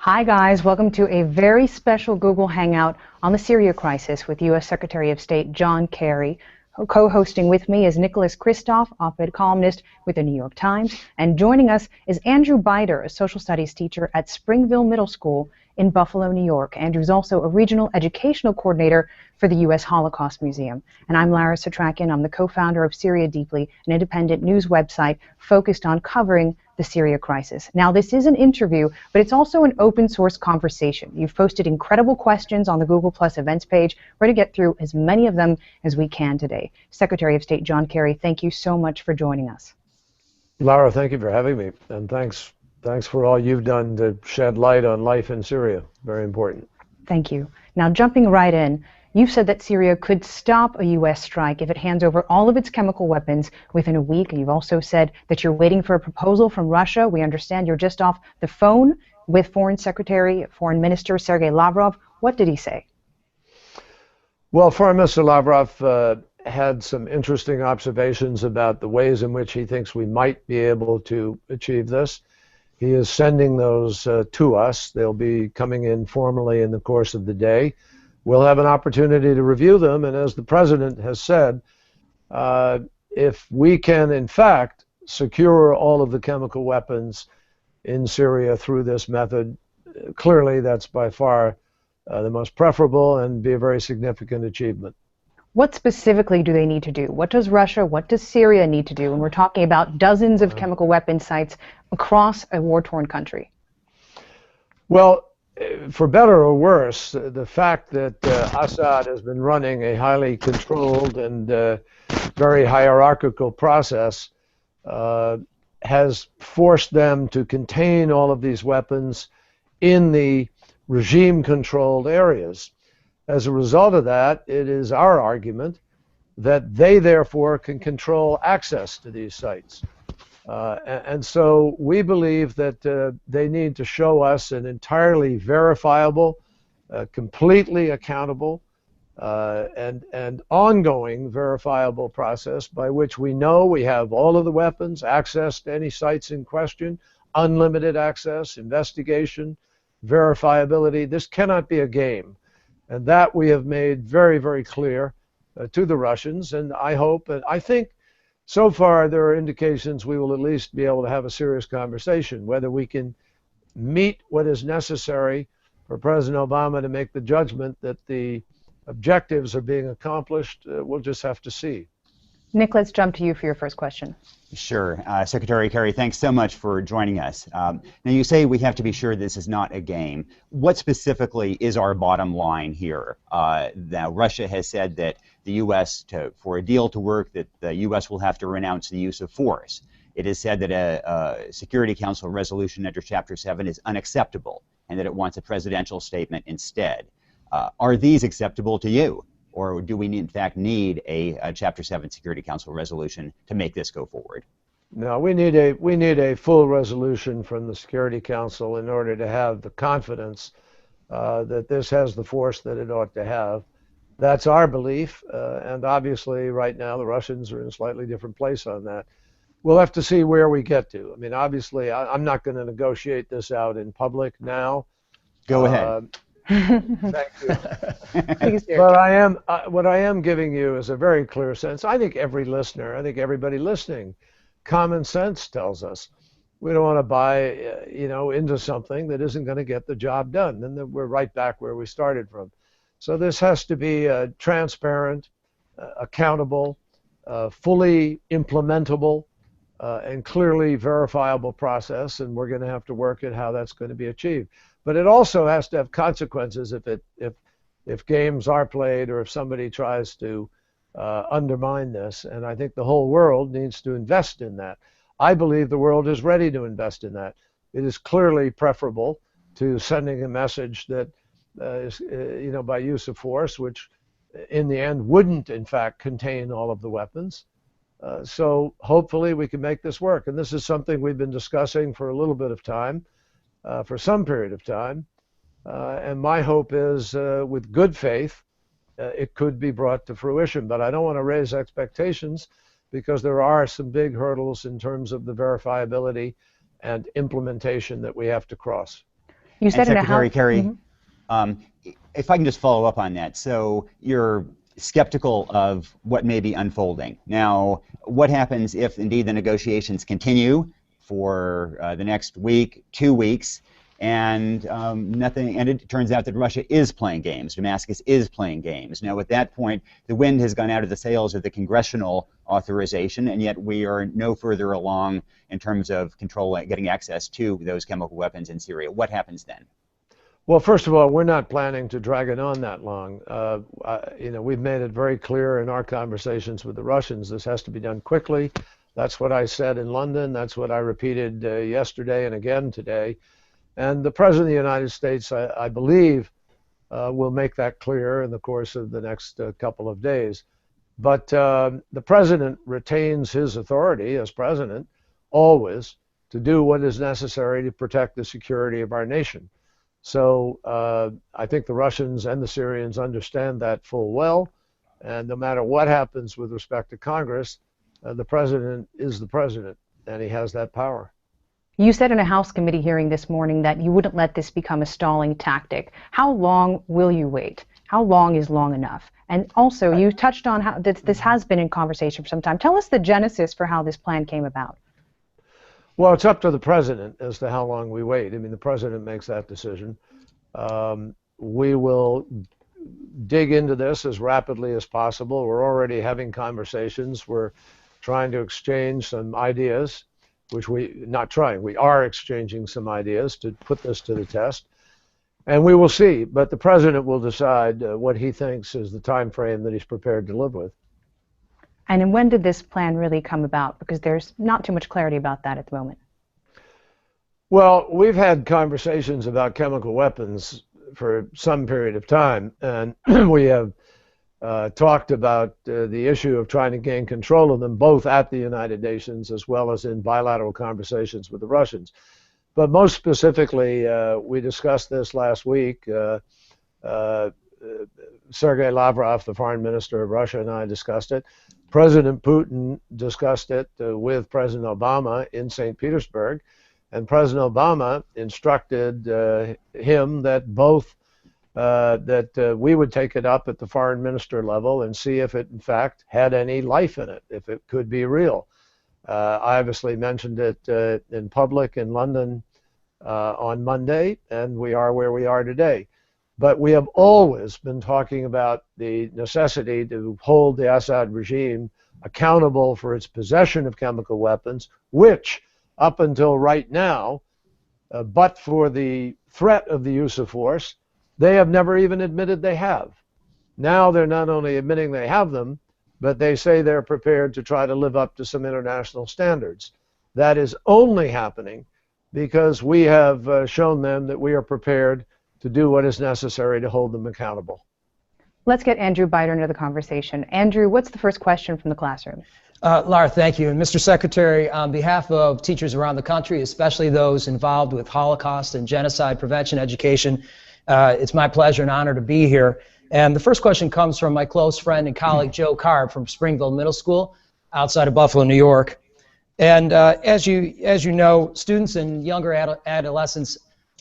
Hi guys, welcome to a very special Google Hangout on the Syria crisis with U.S. Secretary of State John Kerry. Co-hosting with me is Nicholas Kristof, op-ed columnist with the New York Times, and joining us is Andrew Bider, a social studies teacher at Springville Middle School in Buffalo, New York. Andrew's also a regional educational coordinator for the U.S. Holocaust Museum. And I'm Lara Satrakian. I'm the co-founder of Syria Deeply, an independent news website focused on covering the Syria crisis. Now, this is an interview, but it's also an open source conversation. You've posted incredible questions on the Google Plus events page. We're going to get through as many of them as we can today. Secretary of State John Kerry, thank you so much for joining us. Lara, thank you for having me, and thanks for all you've done to shed light on life in Syria. Very important. Thank you. Now, jumping right in, you've said that Syria could stop a U.S. strike if it hands over all of its chemical weapons within a week. And you've also said that you're waiting for a proposal from Russia. We understand you're just off the phone with Foreign Minister Sergei Lavrov. What did he say? Well, Foreign Minister Lavrov had some interesting observations about the ways in which he thinks we might be able to achieve this. He is sending those to us. They'll be coming in formally in the course of the day. We'll have an opportunity to review them, and as the President has said, if we can, in fact, secure all of the chemical weapons in Syria through this method, clearly that's by far the most preferable and be a very significant achievement. What specifically do they need to do? What does Russia, what does Syria need to do when we're talking about dozens of chemical weapon sites across a war-torn country? Well, for better or worse, the fact that Assad has been running a highly controlled and very hierarchical process has forced them to contain all of these weapons in the regime-controlled areas. As a result of that, it is our argument that they therefore can control access to these sites. And so we believe that they need to show us an entirely verifiable, completely accountable, and ongoing verifiable process by which we know we have all of the weapons, access to any sites in question, unlimited access, investigation, verifiability. This cannot be a game. And that we have made very, very clear to the Russians. And I hope, and I think so far there are indications we will at least be able to have a serious conversation. Whether we can meet what is necessary for President Obama to make the judgment that the objectives are being accomplished, we'll just have to see. Nick, let's jump to you for your first question. Sure. Secretary Kerry, thanks so much for joining us. Now, you say we have to be sure this is not a game. What specifically is our bottom line here? Now, Russia has said that the U.S., for a deal to work, that the U.S. will have to renounce the use of force. It is said that a Security Council resolution under Chapter 7 is unacceptable and that it wants a presidential statement instead. Are these acceptable to you? Or do we, in fact, need a Chapter 7 Security Council resolution to make this go forward? No, we need a full resolution from the Security Council in order to have the confidence that this has the force that it ought to have. That's our belief, and obviously right now the Russians are in a slightly different place on that. We'll have to see where we get to. I mean, obviously, I'm not going to negotiate this out in public now. Go ahead. Thank you. But what I am giving you is a very clear sense. I think every listener, I think everybody listening, common sense tells us we don't want to buy, into something that isn't going to get the job done. And then we're right back where we started from. So this has to be a transparent, accountable, fully implementable, and clearly verifiable process. And we're going to have to work at how that's going to be achieved. But it also has to have consequences if games are played or if somebody tries to undermine this. And I think the whole world needs to invest in that. I believe the world is ready to invest in that. It is clearly preferable to sending a message that is, by use of force, which in the end wouldn't, in fact, contain all of the weapons. So hopefully we can make this work. And this is something we've been discussing for a little bit of time. For some period of time, and my hope is with good faith it could be brought to fruition, but I don't want to raise expectations because there are some big hurdles in terms of the verifiability and implementation that we have to cross. You said and in a Secretary House. Kerry, if I can just follow up on that. So you're skeptical of what may be unfolding. Now, what happens if indeed the negotiations continue for the next week, 2 weeks, and nothing, and it turns out that Russia is playing games, Damascus is playing games. Now, at that point, the wind has gone out of the sails of the congressional authorization, and yet we are no further along in terms of getting access to those chemical weapons in Syria. What happens then? Well, first of all, we're not planning to drag it on that long. We've made it very clear in our conversations with the Russians, this has to be done quickly. That's what I said in London. That's what I repeated yesterday and again today. And the President of the United States, I believe, will make that clear in the course of the next couple of days. But the President retains his authority as President always to do what is necessary to protect the security of our nation. So I think the Russians and the Syrians understand that full well. And no matter what happens with respect to Congress, the President is the President, and he has that power. You said in a House committee hearing this morning that you wouldn't let this become a stalling tactic. How long will you wait? How long is long enough? And also, you touched on how this has been in conversation for some time. Tell us the genesis for how this plan came about. Well, it's up to the President as to how long we wait. I mean, the President makes that decision. We will dig into this as rapidly as possible. We're already having conversations. We're trying to exchange some ideas, which we are exchanging some ideas to put this to the test. And we will see, but the President will decide what he thinks is the time frame that he's prepared to live with. And when did this plan really come about? Because there's not too much clarity about that at the moment. Well, we've had conversations about chemical weapons for some period of time, and we have talked about the issue of trying to gain control of them, both at the United Nations as well as in bilateral conversations with the Russians. But most specifically, we discussed this last week. Sergei Lavrov, the foreign minister of Russia, and I discussed it. President Putin discussed it with President Obama in St. Petersburg, and President Obama instructed him that we would take it up at the foreign minister level and see if it in fact had any life in it, if it could be real. I obviously mentioned it in public in London on Monday, and we are where we are today. But we have always been talking about the necessity to hold the Assad regime accountable for its possession of chemical weapons, which, up until right now, but for the threat of the use of force, they have never even admitted they have. Now they're not only admitting they have them, but they say they're prepared to try to live up to some international standards. That is only happening because we have shown them that we are prepared to do what is necessary to hold them accountable. Let's get Andrew Biter into the conversation. Andrew, what's the first question from the classroom? Lara, thank you. And Mr. Secretary, on behalf of teachers around the country, especially those involved with Holocaust and genocide prevention education, it's my pleasure and honor to be here. And the first question comes from my close friend and colleague Joe Carb from Springville Middle School outside of Buffalo, New York. And as you know, students and younger adolescents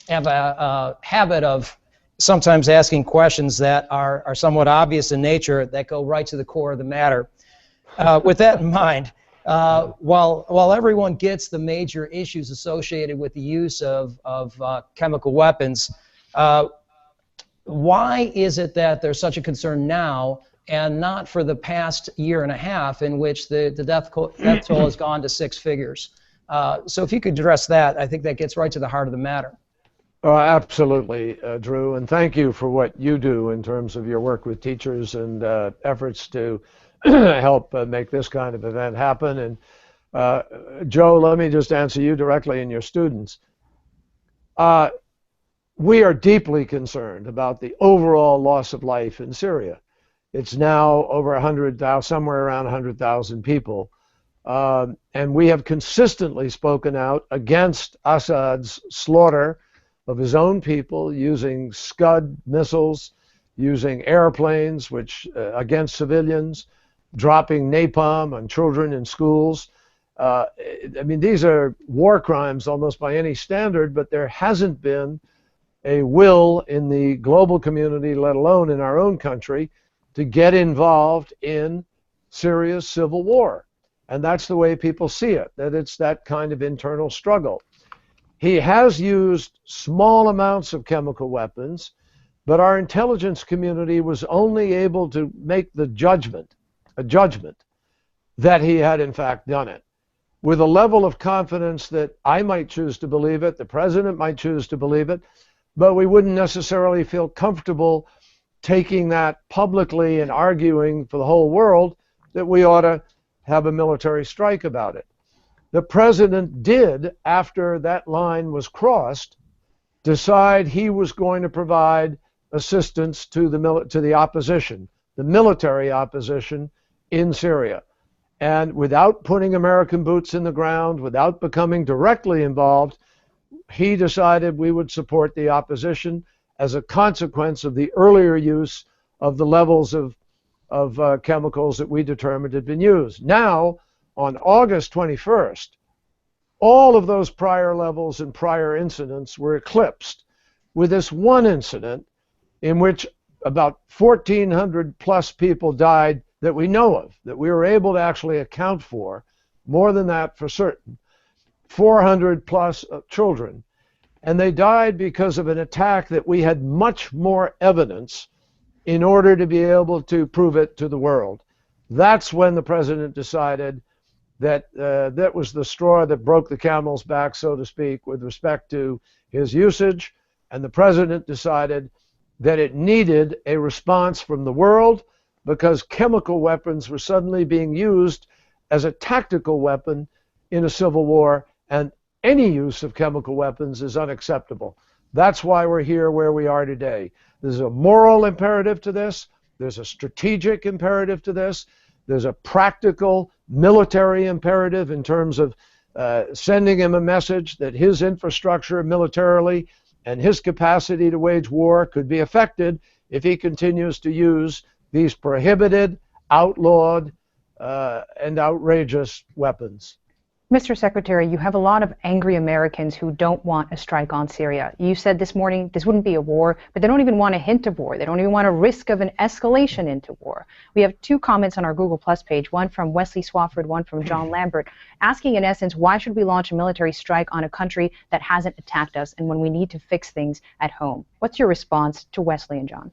have a habit of sometimes asking questions that are somewhat obvious in nature that go right to the core of the matter. With that in mind, while everyone gets the major issues associated with the use of chemical weapons, why is it that there's such a concern now and not for the past year and a half in which the death toll has gone to 6 figures? So if you could address that, I think that gets right to the heart of the matter. Absolutely, Drew, and thank you for what you do in terms of your work with teachers and efforts to help make this kind of event happen. And Joe, let me just answer you directly and your students. We are deeply concerned about the overall loss of life in Syria. It's now over 100,000, somewhere around 100,000 people. And we have consistently spoken out against Assad's slaughter of his own people using Scud missiles, using airplanes against civilians, dropping napalm on children in schools. I mean, these are war crimes almost by any standard, but there hasn't been a will in the global community, let alone in our own country, to get involved in Syria's civil war. And that's the way people see it, that it's that kind of internal struggle. He has used small amounts of chemical weapons, but our intelligence community was only able to make the judgment, a judgment, that he had in fact done it, with a level of confidence that I might choose to believe it, the president might choose to believe it, but we wouldn't necessarily feel comfortable taking that publicly and arguing for the whole world that we ought to have a military strike about it. The president did, after that line was crossed, decide he was going to provide assistance to the opposition, the military opposition in Syria. And without putting American boots in the ground, without becoming directly involved, he decided we would support the opposition as a consequence of the earlier use of the levels of chemicals that we determined had been used. Now, on August 21st, all of those prior levels and prior incidents were eclipsed with this one incident in which about 1,400 plus people died that we know of, that we were able to actually account for, more than that for certain, 400 plus children. And they died because of an attack that we had much more evidence in order to be able to prove it to the world. That's when the president decided that that was the straw that broke the camel's back, so to speak, with respect to his usage. And the president decided that it needed a response from the world because chemical weapons were suddenly being used as a tactical weapon in a civil war, and any use of chemical weapons is unacceptable. That's why we're here where we are today. There's a moral imperative to this. There's a strategic imperative to this. There's a practical military imperative in terms of sending him a message that his infrastructure militarily and his capacity to wage war could be affected if he continues to use these prohibited, outlawed, and outrageous weapons. Mr. Secretary, you have a lot of angry Americans who don't want a strike on Syria. You said this morning this wouldn't be a war, but they don't even want a hint of war. They don't even want a risk of an escalation into war. We have two comments on our Google Plus page, one from Wesley Swafford, one from John Lambert, asking in essence, why should we launch a military strike on a country that hasn't attacked us and when we need to fix things at home? What's your response to Wesley and John?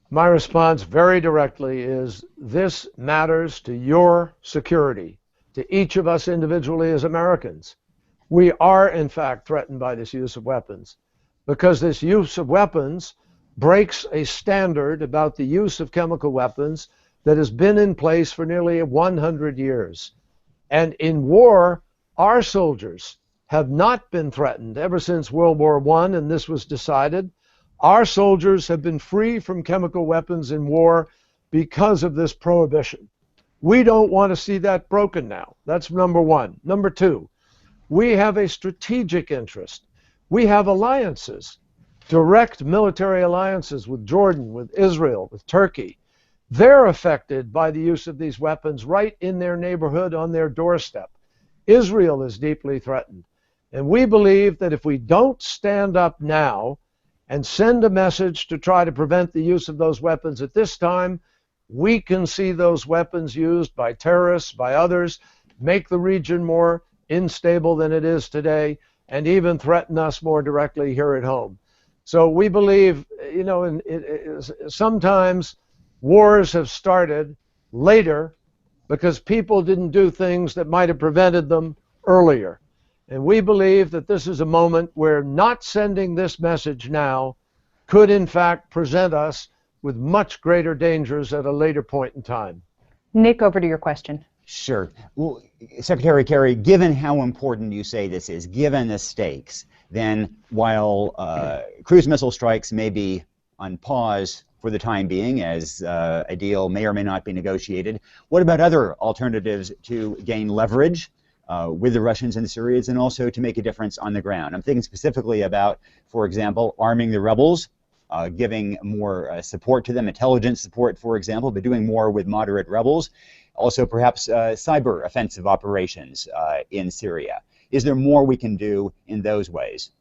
My response very directly is this matters to your security, to each of us individually as Americans. We are, in fact, threatened by this use of weapons because this use of weapons breaks a standard about the use of chemical weapons that has been in place for nearly 100 years. And in war, our soldiers have not been threatened ever since World War I, and this was decided. Our soldiers have been free from chemical weapons in war because of this prohibition. We don't want to see that broken now. That's number one. Number two, we have a strategic interest. We have alliances, direct military alliances with Jordan, with Israel, with Turkey. They're affected by the use of these weapons right in their neighborhood, on their doorstep. Israel is deeply threatened. And we believe that if we don't stand up now and send a message to try to prevent the use of those weapons at this time, we can see those weapons used by terrorists, by others, make the region more unstable than it is today, and even threaten us more directly here at home. So we believe, you know, sometimes wars have started later because people didn't do things that might have prevented them earlier. And we believe that this is a moment where not sending this message now could in fact present us with much greater dangers at a later point in time. Nick, over to your question. Sure. Well, Secretary Kerry, given how important you say this is, given the stakes, then while cruise missile strikes may be on pause for the time being, as a deal may or may not be negotiated, what about other alternatives to gain leverage with the Russians and the Syrians, and also to make a difference on the ground? I'm thinking specifically about, for example, arming the rebels, giving more support to them, intelligence support, for example, but doing more with moderate rebels. Also, perhaps cyber offensive operations in Syria. Is there more we can do in those ways?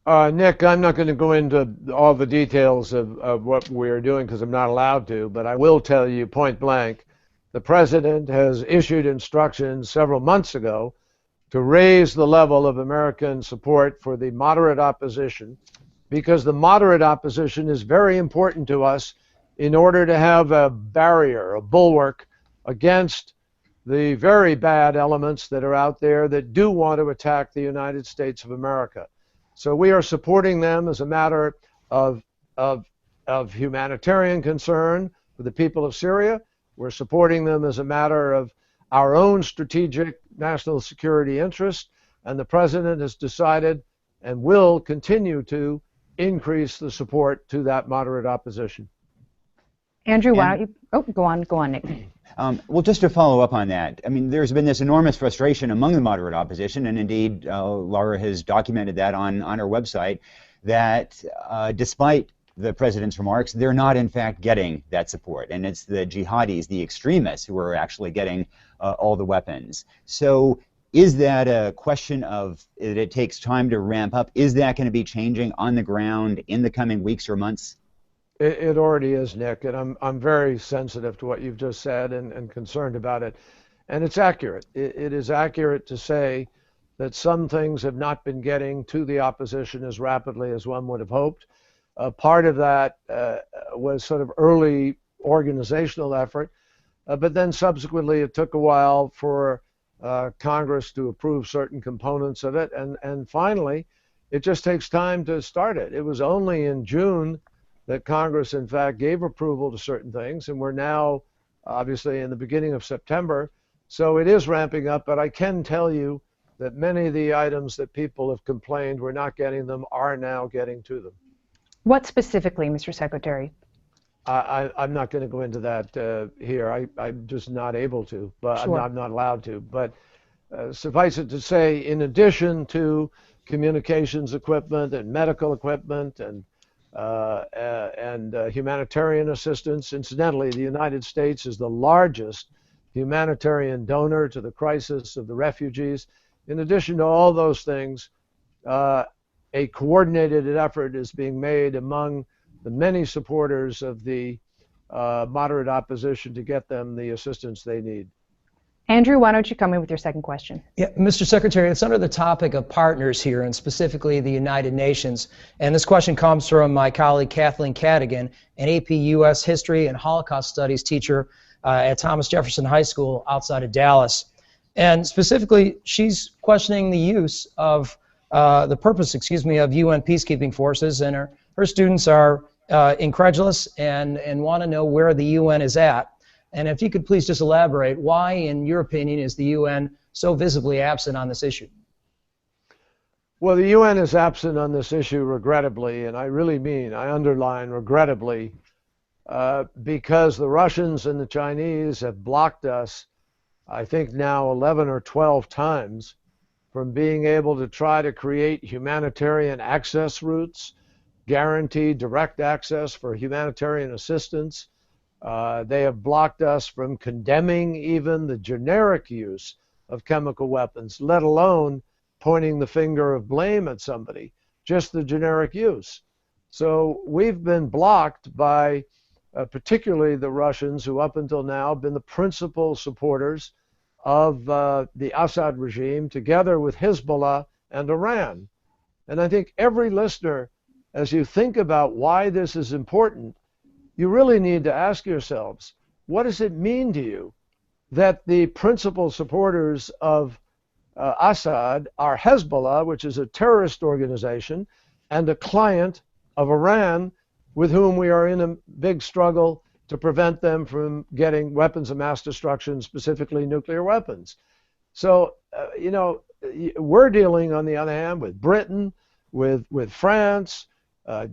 Nick, I'm not going to go into all the details of what we're doing because I'm not allowed to, but I will tell you point blank, the President has issued instructions several months ago to raise the level of American support for the moderate opposition, because the moderate opposition is very important to us in order to have a barrier, a bulwark against the very bad elements that are out there that do want to attack the United States of America. So we are supporting them as a matter of humanitarian concern for the people of Syria. We're supporting them as a matter of our own strategic national security interest, and the President has decided and will continue to increase the support to that moderate opposition. Andrew, why don't you? Oh, go on, Nick. Well, just to follow up on that, I mean, there's been this enormous frustration among the moderate opposition, and indeed, Laura has documented that on her website, that despite the president's remarks, they're not in fact getting that support, and it's the jihadis, the extremists, who are actually getting all the weapons. So is that a question of that it takes time to ramp up? Is that going to be changing on the ground in the coming weeks or months? It already is, Nick, and I'm very sensitive to what you've just said and concerned about it. And it's accurate. It is accurate to say that some things have not been getting to the opposition as rapidly as one would have hoped. Part of that was sort of early organizational effort, but then subsequently it took a while for Congress to approve certain components of it, and finally it just takes time to start it. It was only in June that Congress, in fact, gave approval to certain things, and we're now obviously in the beginning of September, so it is ramping up, but I can tell you that many of the items that people have complained we're not getting them are now getting to them. What specifically, Mr. Secretary? I'm not going to go into that here. I'm just not able to, but Sure. I'm not allowed to. But suffice it to say, in addition to communications equipment and medical equipment and humanitarian assistance. Incidentally, the United States is the largest humanitarian donor to the crisis of the refugees. In addition to all those things, a coordinated effort is being made among the many supporters of the moderate opposition to get them the assistance they need. Andrew, why don't you come in with your second question? Yeah, Mr. Secretary, it's under the topic of partners here, and specifically the United Nations. And this question comes from my colleague Kathleen Cadigan, an AP U.S. History and Holocaust Studies teacher at Thomas Jefferson High School outside of Dallas. And specifically, she's questioning the use of the purpose, of UN peacekeeping forces, and her students are incredulous and want to know where the UN is at. And if you could please just elaborate, why, in your opinion, is the UN so visibly absent on this issue? Well, the UN is absent on this issue regrettably, and I really mean, I underline regrettably, because the Russians and the Chinese have blocked us, I think now 11 or 12 times, from being able to try to create humanitarian access routes, guarantee direct access for humanitarian assistance. They have blocked us from condemning even the generic use of chemical weapons, let alone pointing the finger of blame at somebody, just the generic use. So we've been blocked by particularly the Russians, who up until now have been the principal supporters of the Assad regime, together with Hezbollah and Iran. And I think every listener, as you think about why this is important, you really need to ask yourselves, what does it mean to you that the principal supporters of Assad are Hezbollah, which is a terrorist organization, and a client of Iran, with whom we are in a big struggle to prevent them from getting weapons of mass destruction, specifically nuclear weapons? So, we're dealing, on the other hand, with Britain, with France,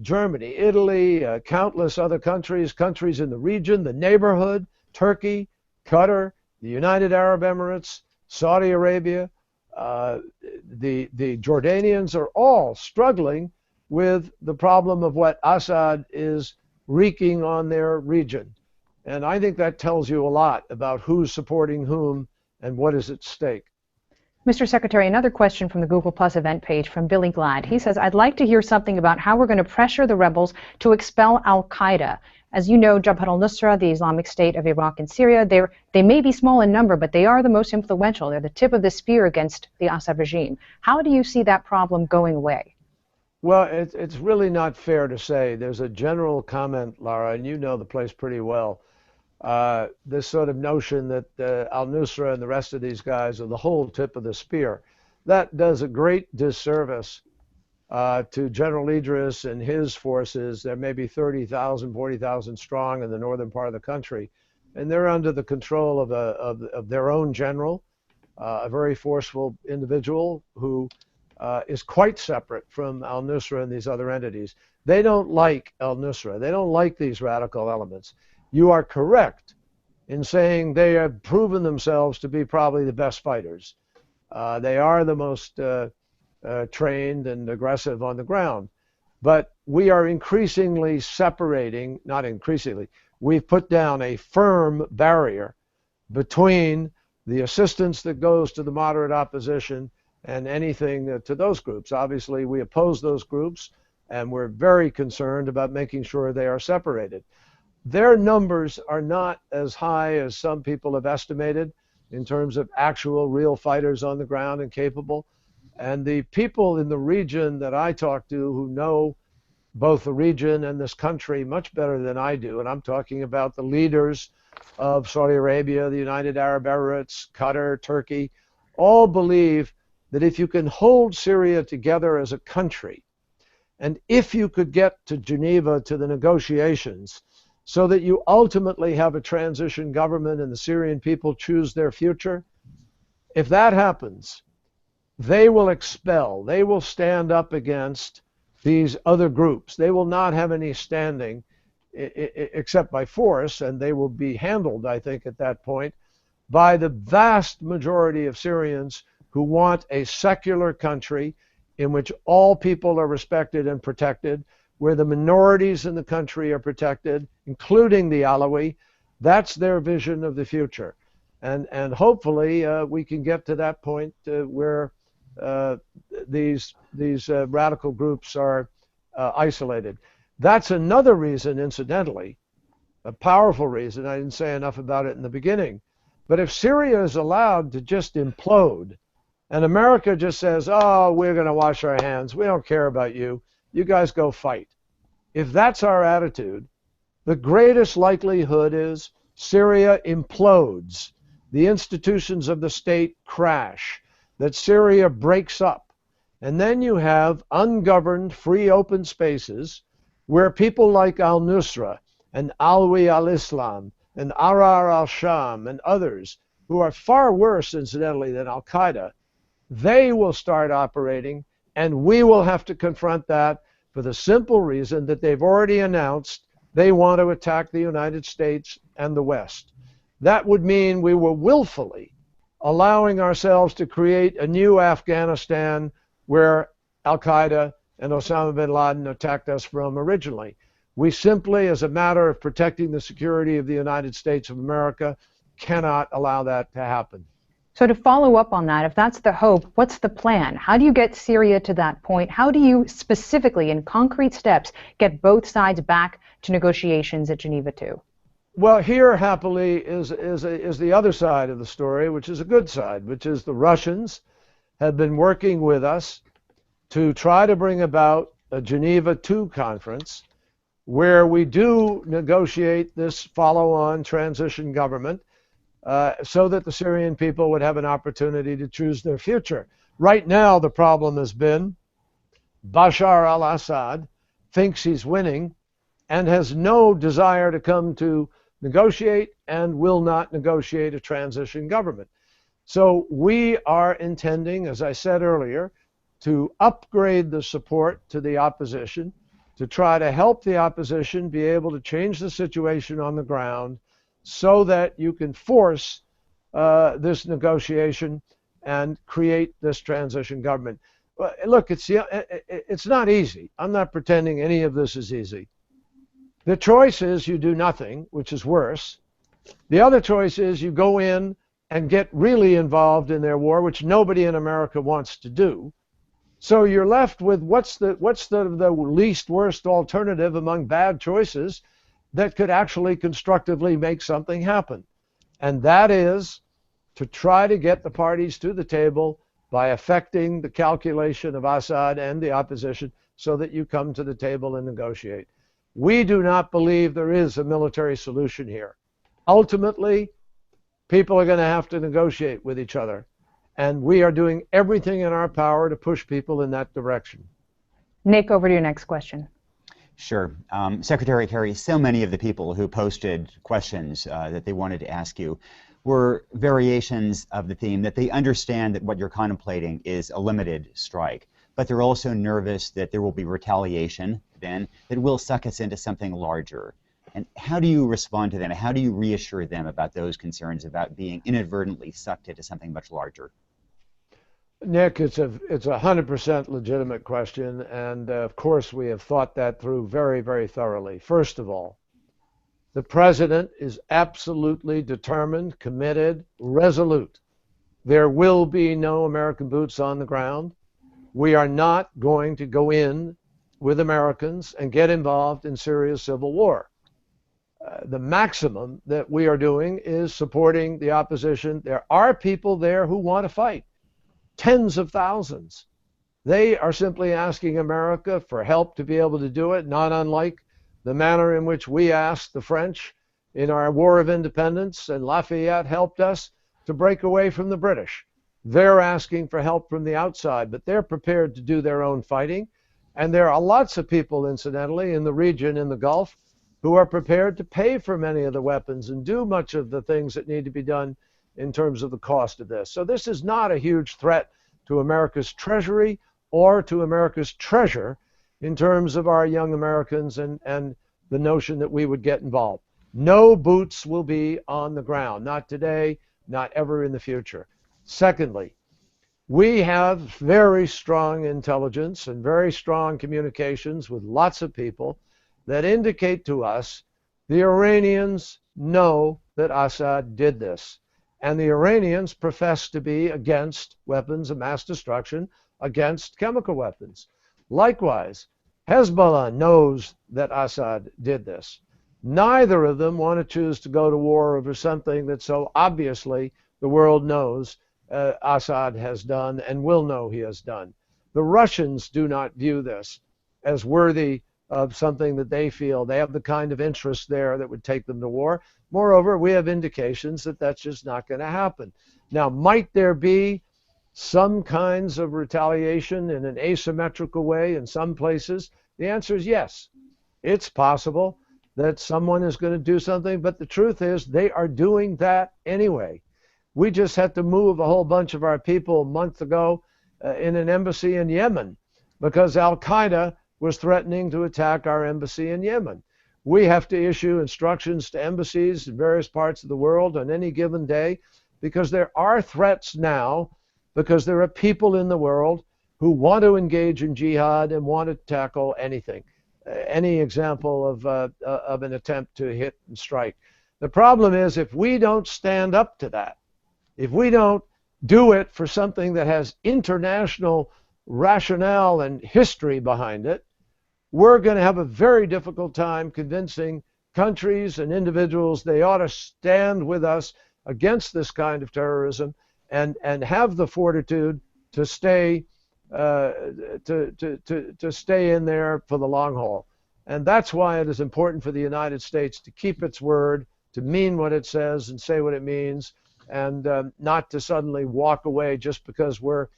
Germany, Italy, countless other countries in the region, the neighborhood, Turkey, Qatar, the United Arab Emirates, Saudi Arabia. The Jordanians are all struggling with the problem of what Assad is wreaking on their region. And I think that tells you a lot about who's supporting whom and what is at stake. Mr. Secretary, another question from the Google Plus event page from Billy Glad. He says, I'd like to hear something about how we're going to pressure the rebels to expel al-Qaeda. As you know, Jabhat al-Nusra, the Islamic State of Iraq and Syria, they may be small in number, but they are the most influential. They're the tip of the spear against the Assad regime. How do you see that problem going away? Well, it's really not fair to say. There's a general comment, Lara, and you know the place pretty well. This sort of notion that al-Nusra and the rest of these guys are the whole tip of the spear. That does a great disservice to General Idris and his forces. There may be 30,000, 40,000 strong in the northern part of the country, and they're under the control of their own general, a very forceful individual who is quite separate from al-Nusra and these other entities. They don't like al-Nusra. They don't like these radical elements. You are correct in saying they have proven themselves to be probably the best fighters. They are the most trained and aggressive on the ground. But we are increasingly separating, not increasingly, we've put down a firm barrier between the assistance that goes to the moderate opposition and anything to those groups. Obviously, we oppose those groups, and we're very concerned about making sure they are separated. Their numbers are not as high as some people have estimated in terms of actual real fighters on the ground and capable. And the people in the region that I talk to who know both the region and this country much better than I do, and I'm talking about the leaders of Saudi Arabia, the United Arab Emirates, Qatar, Turkey, all believe that if you can hold Syria together as a country, and if you could get to Geneva to the negotiations, so that you ultimately have a transition government and the Syrian people choose their future, if that happens, they will expel, they will stand up against these other groups. They will not have any standing except by force, and they will be handled, I think, at that point by the vast majority of Syrians who want a secular country in which all people are respected and protected, where the minorities in the country are protected, including the Alawi. That's their vision of the future. And hopefully we can get to that point where these radical groups are isolated. That's another reason, incidentally, a powerful reason. I didn't say enough about it in the beginning. But if Syria is allowed to just implode, and America just says, oh, we're going to wash our hands, we don't care about you, you guys go fight. If that's our attitude, the greatest likelihood is Syria implodes, the institutions of the state crash, that Syria breaks up, and then you have ungoverned, free, open spaces where people like al-Nusra and Alwi al-Islam and Arar al-Sham and others, who are far worse, incidentally, than al-Qaeda, they will start operating, and we will have to confront that for the simple reason that they've already announced they want to attack the United States and the West. That would mean we were willfully allowing ourselves to create a new Afghanistan where al-Qaeda and Osama bin Laden attacked us from originally. We simply, as a matter of protecting the security of the United States of America, cannot allow that to happen. So to follow up on that, if that's the hope, what's the plan? How do you get Syria to that point? How do you specifically, in concrete steps, get both sides back to negotiations at Geneva II? Well, here, happily, is the other side of the story, which is a good side, which is the Russians have been working with us to try to bring about a Geneva II conference where we do negotiate this follow-on transition government so that the Syrian people would have an opportunity to choose their future. Right now, the problem has been Bashar al-Assad thinks he's winning and has no desire to come to negotiate and will not negotiate a transition government. So we are intending, as I said earlier, to upgrade the support to the opposition, to try to help the opposition be able to change the situation on the ground so that you can force this negotiation and create this transition government. Look, it's not easy. I'm not pretending any of this is easy. The choice is you do nothing, which is worse. The other choice is you go in and get really involved in their war, which nobody in America wants to do. So you're left with what's the least worst alternative among bad choices that could actually constructively make something happen. And that is to try to get the parties to the table by affecting the calculation of Assad and the opposition so that you come to the table and negotiate. We do not believe there is a military solution here. Ultimately, people are going to have to negotiate with each other. And we are doing everything in our power to push people in that direction. Nick, over to your next question. Sure. Secretary Kerry, so many of the people who posted questions that they wanted to ask you were variations of the theme that they understand that what you're contemplating is a limited strike, but they're also nervous that there will be retaliation then that will suck us into something larger. And how do you respond to them? How do you reassure them about those concerns about being inadvertently sucked into something much larger? Nick, it's a 100% legitimate question, and of course we have thought that through very, very thoroughly. First of all, the president is absolutely determined, committed, resolute. There will be no American boots on the ground. We are not going to go in with Americans and get involved in Syria's civil war. The maximum that we are doing is supporting the opposition. There are people there who want to fight, tens of thousands. They are simply asking America for help to be able to do it, not unlike the manner in which we asked the French in our War of Independence, and Lafayette helped us to break away from the British. They're asking for help from the outside, but they're prepared to do their own fighting. And there are lots of people, incidentally, in the region, in the Gulf, who are prepared to pay for many of the weapons and do much of the things that need to be done in terms of the cost of this. So this is not a huge threat to America's treasury or to America's treasure in terms of our young Americans and the notion that we would get involved. No boots will be on the ground, not today, not ever in the future. Secondly, we have very strong intelligence and very strong communications with lots of people that indicate to us the Iranians know that Assad did this. And the Iranians profess to be against weapons of mass destruction, against chemical weapons. Likewise, Hezbollah knows that Assad did this. Neither of them want to choose to go to war over something that so obviously the world knows Assad has done and will know he has done. The Russians do not view this as worthy of something that they feel. They have the kind of interest there that would take them to war. Moreover, we have indications that that's just not going to happen. Now, might there be some kinds of retaliation in an asymmetrical way in some places? The answer is yes. It's possible that someone is going to do something, but the truth is they are doing that anyway. We just had to move a whole bunch of our people a month ago in an embassy in Yemen because Al-Qaeda was threatening to attack our embassy in Yemen. We have to issue instructions to embassies in various parts of the world on any given day because there are threats now, because there are people in the world who want to engage in jihad and want to tackle anything, any example of an attempt to hit and strike. The problem is if we don't stand up to that, if we don't do it for something that has international rationale and history behind it, we're going to have a very difficult time convincing countries and individuals they ought to stand with us against this kind of terrorism and have the fortitude to stay to stay in there for the long haul. And that's why it is important for the United States to keep its word, to mean what it says and say what it means, and not to suddenly walk away just because we're,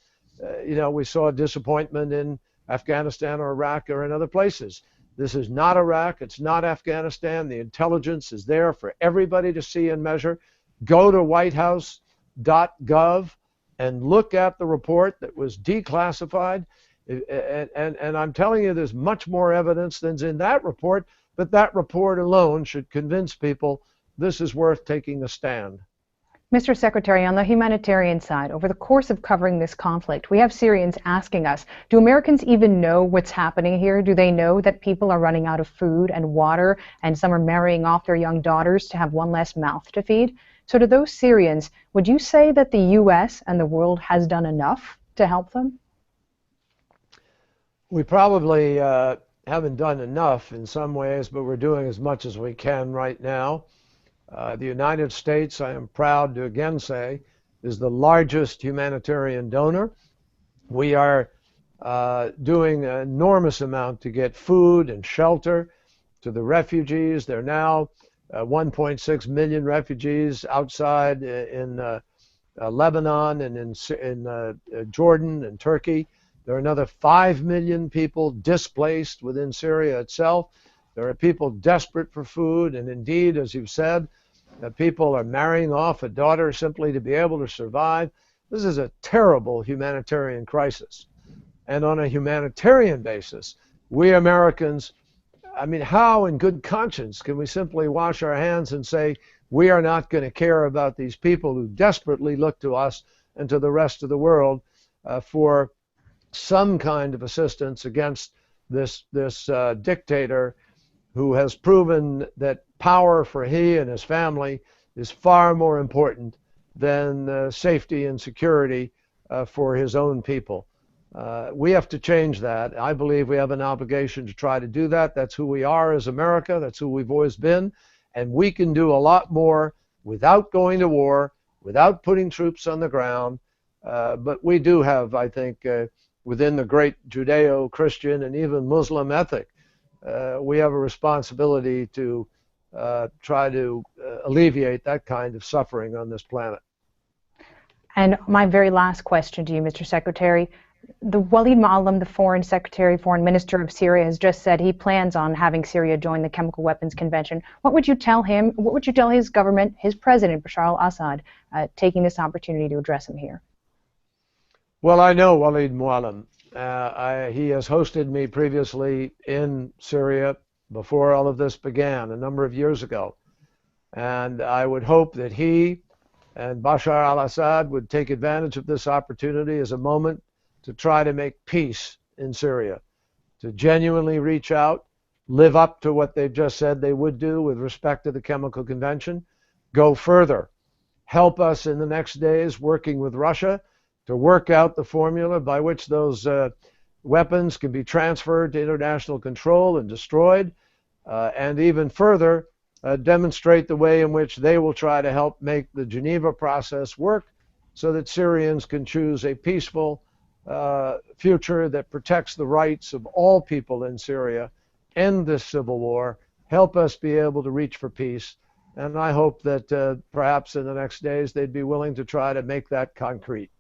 we saw disappointment in Afghanistan or Iraq or in other places. This is not Iraq. It's not Afghanistan. The intelligence is there for everybody to see and measure. Go to whitehouse.gov and look at the report that was declassified. And I'm telling you, there's much more evidence than's in that report, but that report alone should convince people this is worth taking a stand. Mr. Secretary, on the humanitarian side, over the course of covering this conflict, we have Syrians asking us, do Americans even know what's happening here? Do they know that people are running out of food and water, and some are marrying off their young daughters to have one less mouth to feed? So to those Syrians, would you say that the U.S. and the world has done enough to help them? We probably haven't done enough in some ways, but we're doing as much as we can right now. The United States, I am proud to again say, is the largest humanitarian donor. We are doing an enormous amount to get food and shelter to the refugees. There are now 1.6 million refugees outside in Lebanon and in Jordan and Turkey. There are another 5 million people displaced within Syria itself. There are people desperate for food, and indeed, as you've said, people are marrying off a daughter simply to be able to survive. This is a terrible humanitarian crisis. And on a humanitarian basis, we Americans, I mean, how in good conscience can we simply wash our hands and say we are not going to care about these people who desperately look to us and to the rest of the world for some kind of assistance against this dictator who has proven that power for he and his family is far more important than safety and security for his own people. We have to change that. I believe we have an obligation to try to do that. That's who we are as America. That's who we've always been. And we can do a lot more without going to war, without putting troops on the ground. But we do have, I think, within the great Judeo-Christian and even Muslim ethic, we have a responsibility to try to alleviate that kind of suffering on this planet. And my very last question to you, Mr. Secretary. The Walid Muallim, the Foreign Minister of Syria, has just said he plans on having Syria join the Chemical Weapons Convention. What would you tell him? What would you tell his government, his president, Bashar al-Assad, taking this opportunity to address him here? Well, I know Walid Muallim. He has hosted me previously in Syria before all of this began a number of years ago. And I would hope that he and Bashar al-Assad would take advantage of this opportunity as a moment to try to make peace in Syria, to genuinely reach out, live up to what they've just said they would do with respect to the Chemical Convention, go further, help us in the next days working with Russia to work out the formula by which those weapons can be transferred to international control and destroyed, and even further demonstrate the way in which they will try to help make the Geneva process work so that Syrians can choose a peaceful future that protects the rights of all people in Syria, end this civil war, help us be able to reach for peace. And I hope that perhaps in the next days they'd be willing to try to make that concrete.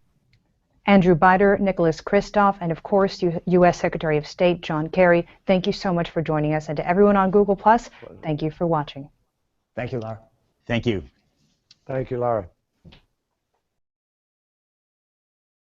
Andrew Bider, Nicholas Kristof, and of course, U.S. Secretary of State John Kerry, thank you so much for joining us. And to everyone on Google+, thank you for watching. Thank you, Laura. Thank you. Thank you, Laura.